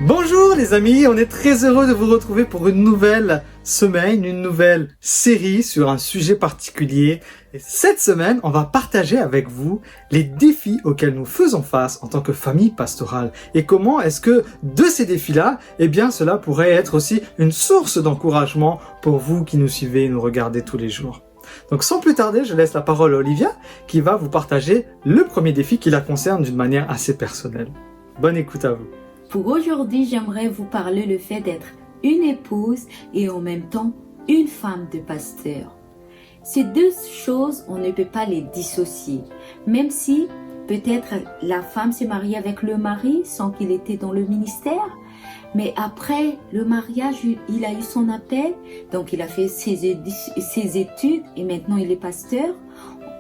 Bonjour les amis, on est très heureux de vous retrouver pour une nouvelle semaine, une nouvelle série sur un sujet particulier. Et cette semaine, on va partager avec vous les défis auxquels nous faisons face en tant que famille pastorale. Et comment est-ce que de ces défis-là, cela pourrait être aussi une source d'encouragement pour vous qui nous suivez et nous regardez tous les jours. Donc sans plus tarder, je laisse la parole à Olivia qui va vous partager le premier défi qui la concerne d'une manière assez personnelle. Bonne écoute à vous. Pour aujourd'hui, j'aimerais vous parler le fait d'être une épouse et en même temps une femme de pasteur. Ces deux choses, on ne peut pas les dissocier. Même si peut-être la femme s'est mariée avec le mari sans qu'il était dans le ministère, mais après le mariage, il a eu son appel, donc il a fait ses études et maintenant il est pasteur.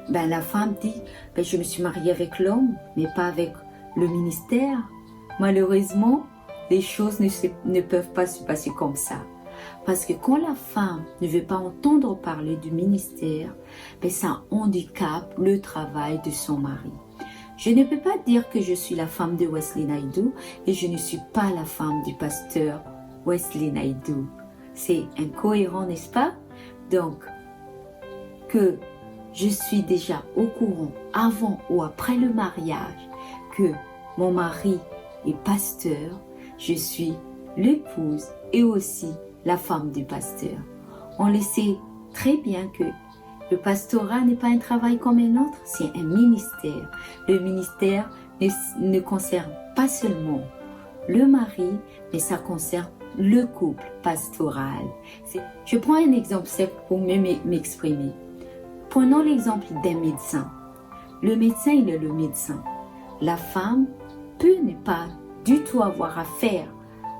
La femme dit, je me suis mariée avec l'homme, mais pas avec le ministère. Malheureusement, les choses ne peuvent pas se passer comme ça. Parce que quand la femme ne veut pas entendre parler du ministère, ça handicape le travail de son mari. Je ne peux pas dire que je suis la femme de Wesley Naidoo et je ne suis pas la femme du pasteur Wesley Naidoo. C'est incohérent, n'est-ce pas? Donc, que je suis déjà au courant avant ou après le mariage que mon mari est pasteur, je suis l'épouse et aussi la femme du pasteur. On le sait très bien que le pastorat n'est pas un travail comme un autre, c'est un ministère. Le ministère ne concerne pas seulement le mari, mais ça concerne le couple pastoral. Je prends un exemple simple pour m'exprimer. Prenons l'exemple d'un médecin. Le médecin, il est le médecin. La femme peut ne pas du tout avoir affaire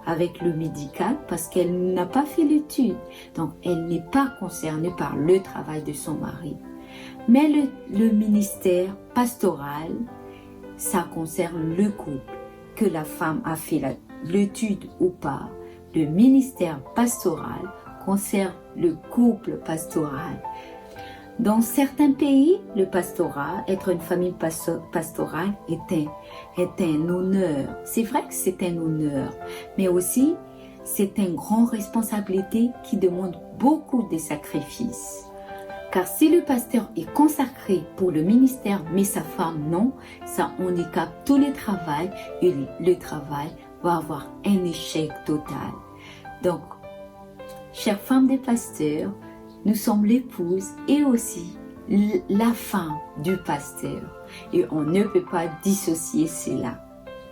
avec le médical parce qu'elle n'a pas fait l'étude. Donc, elle n'est pas concernée par le travail de son mari. Mais le ministère pastoral, ça concerne le couple. Que la femme a fait l'étude ou pas, le ministère pastoral concerne le couple pastoral. Dans certains pays, le pastorat, être une famille pastorale est un honneur. C'est vrai que c'est un honneur, mais aussi c'est une grande responsabilité qui demande beaucoup de sacrifices. Car si le pasteur est consacré pour le ministère, mais sa femme non, ça handicape tout le travail et le travail va avoir un échec total. Donc, chère femme des pasteurs, nous sommes l'épouse et aussi la femme du pasteur. Et on ne peut pas dissocier cela.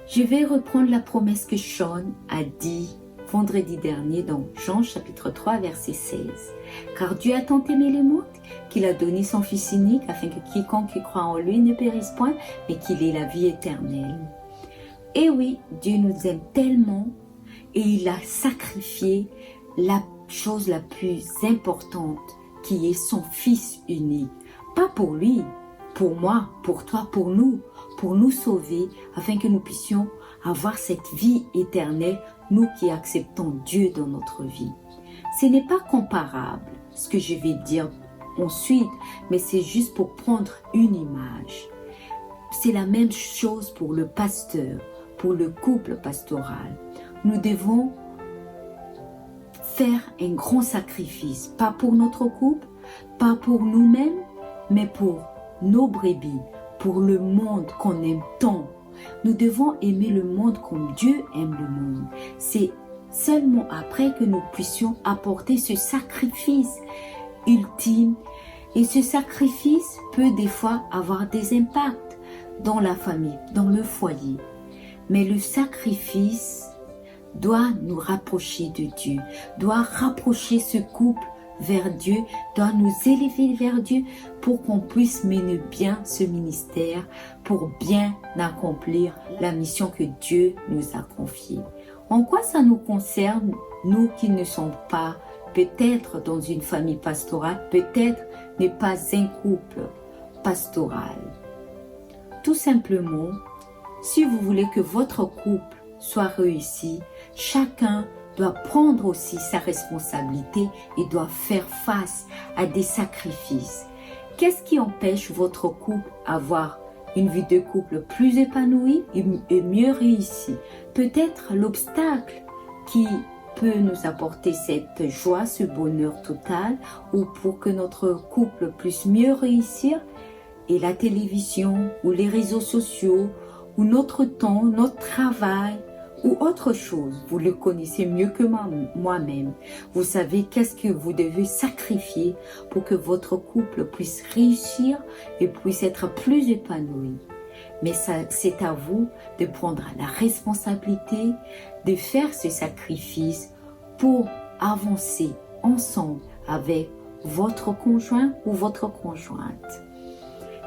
Je vais reprendre la promesse que Sean a dit vendredi dernier dans Jean chapitre 3 verset 16. Car Dieu a tant aimé le monde qu'il a donné son Fils unique afin que quiconque croit en lui ne périsse point, mais qu'il ait la vie éternelle. Et oui, Dieu nous aime tellement et il a sacrifié la chose la plus importante qui est son Fils unique. Pas pour lui, pour moi, pour toi, pour nous sauver afin que nous puissions avoir cette vie éternelle, nous qui acceptons Dieu dans notre vie. Ce n'est pas comparable ce que je vais dire ensuite, mais c'est juste pour prendre une image. C'est la même chose pour le pasteur, pour le couple pastoral. Nous devons faire un grand sacrifice, pas pour notre couple, pas pour nous-mêmes, mais pour nos brebis, pour le monde qu'on aime tant. Nous devons aimer le monde comme Dieu aime le monde. C'est seulement après que nous puissions apporter ce sacrifice ultime. Et ce sacrifice peut des fois avoir des impacts dans la famille, dans le foyer. Mais le sacrifice doit nous rapprocher de Dieu, doit rapprocher ce couple vers Dieu, doit nous élever vers Dieu pour qu'on puisse mener bien ce ministère, pour bien accomplir la mission que Dieu nous a confiée. En quoi ça nous concerne, nous qui ne sommes pas peut-être dans une famille pastorale, peut-être n'est pas un couple pastoral. Tout simplement, si vous voulez que votre couple soit réussi, chacun doit prendre aussi sa responsabilité et doit faire face à des sacrifices. Qu'est-ce qui empêche votre couple d'avoir une vie de couple plus épanouie et mieux réussie. Peut-être l'obstacle qui peut nous apporter cette joie, ce bonheur total, ou pour que notre couple puisse mieux réussir, est la télévision, ou les réseaux sociaux, ou notre temps, notre travail, ou autre chose. Vous le connaissez mieux que moi-même. Vous savez qu'est-ce que vous devez sacrifier pour que votre couple puisse réussir et puisse être plus épanoui. Mais c'est à vous de prendre la responsabilité de faire ce sacrifice pour avancer ensemble avec votre conjoint ou votre conjointe.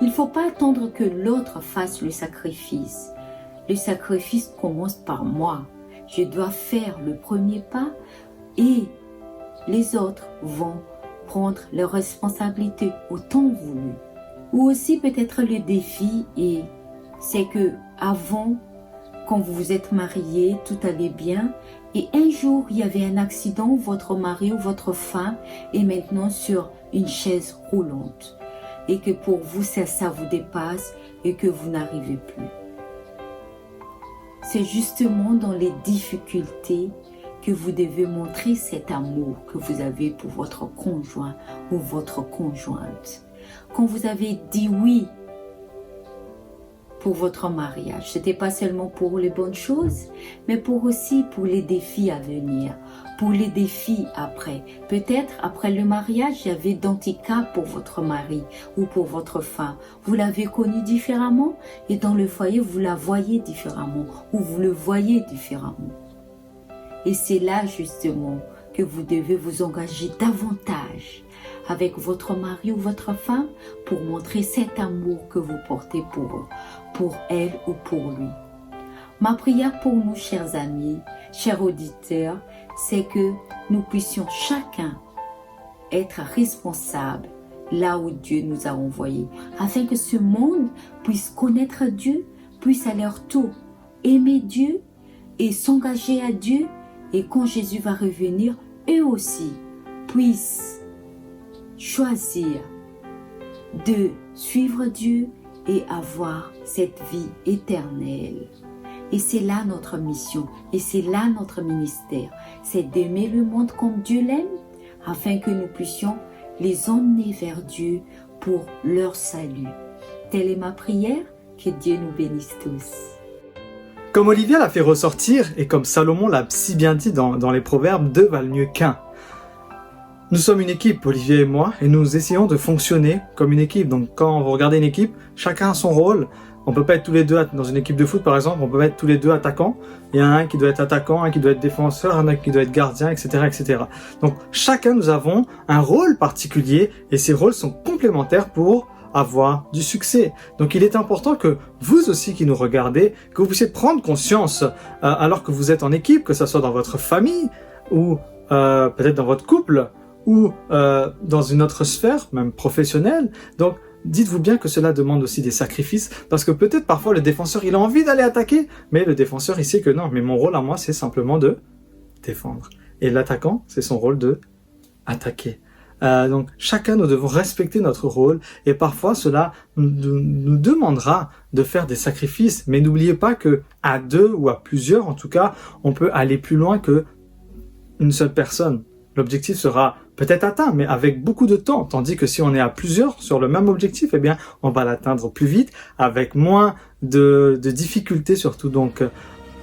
Il ne faut pas attendre que l'autre fasse le sacrifice. Le sacrifice commence par moi. Je dois faire le premier pas et les autres vont prendre leurs responsabilités au temps voulu. Ou aussi peut-être le défi c'est que avant, quand vous vous êtes mariés, tout allait bien et un jour il y avait un accident, votre mari ou votre femme est maintenant sur une chaise roulante et que pour vous ça vous dépasse et que vous n'arrivez plus. C'est justement dans les difficultés que vous devez montrer cet amour que vous avez pour votre conjoint ou votre conjointe. Quand vous avez dit oui pour votre mariage, ce n'était pas seulement pour les bonnes choses, mais aussi pour les défis à venir, pour les défis après. Peut-être après le mariage, il y avait d'handicap pour votre mari ou pour votre femme. Vous l'avez connu différemment et dans le foyer, vous la voyez différemment ou vous le voyez différemment. Et c'est là justement que vous devez vous engager davantage avec votre mari ou votre femme pour montrer cet amour que vous portez pour elle ou pour lui. Ma prière pour nous, chers amis, chers auditeurs, c'est que nous puissions chacun être responsables là où Dieu nous a envoyés, afin que ce monde puisse connaître Dieu, puisse à leur tour aimer Dieu et s'engager à Dieu, et quand Jésus va revenir, eux aussi puissent choisir de suivre Dieu et avoir cette vie éternelle. Et c'est là notre mission, et c'est là notre ministère, c'est d'aimer le monde comme Dieu l'aime, afin que nous puissions les emmener vers Dieu pour leur salut. Telle est ma prière, que Dieu nous bénisse tous. Comme Olivia l'a fait ressortir, et comme Salomon l'a si bien dit dans les Proverbes, deux valent mieux qu'un. Nous sommes une équipe, Olivier et moi, et nous essayons de fonctionner comme une équipe. Donc quand vous regardez une équipe, chacun a son rôle. On peut pas être tous les deux, dans une équipe de foot par exemple, on peut pas être tous les deux attaquants. Il y a un qui doit être attaquant, un qui doit être défenseur, un qui doit être gardien, etc., etc. Donc chacun, nous avons un rôle particulier et ces rôles sont complémentaires pour avoir du succès. Donc il est important que vous aussi qui nous regardez, que vous puissiez prendre conscience alors que vous êtes en équipe, que ce soit dans votre famille ou peut-être dans votre couple ou dans une autre sphère, même professionnelle. Donc dites-vous bien que cela demande aussi des sacrifices, parce que peut-être parfois le défenseur il a envie d'aller attaquer, mais le défenseur il sait que non, mais mon rôle à moi c'est simplement de défendre. Et l'attaquant c'est son rôle de attaquer. Donc chacun nous devons respecter notre rôle et parfois cela nous demandera de faire des sacrifices, mais n'oubliez pas que à deux ou à plusieurs en tout cas, on peut aller plus loin que une seule personne. L'objectif sera peut-être atteint, mais avec beaucoup de temps. Tandis que si on est à plusieurs sur le même objectif, eh bien, on va l'atteindre plus vite, avec moins de difficultés surtout. Donc,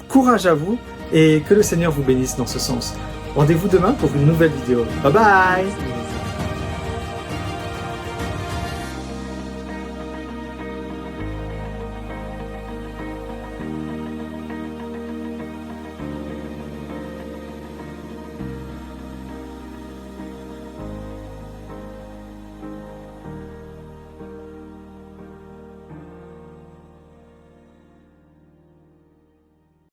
courage à vous et que le Seigneur vous bénisse dans ce sens. Rendez-vous demain pour une nouvelle vidéo. Bye bye!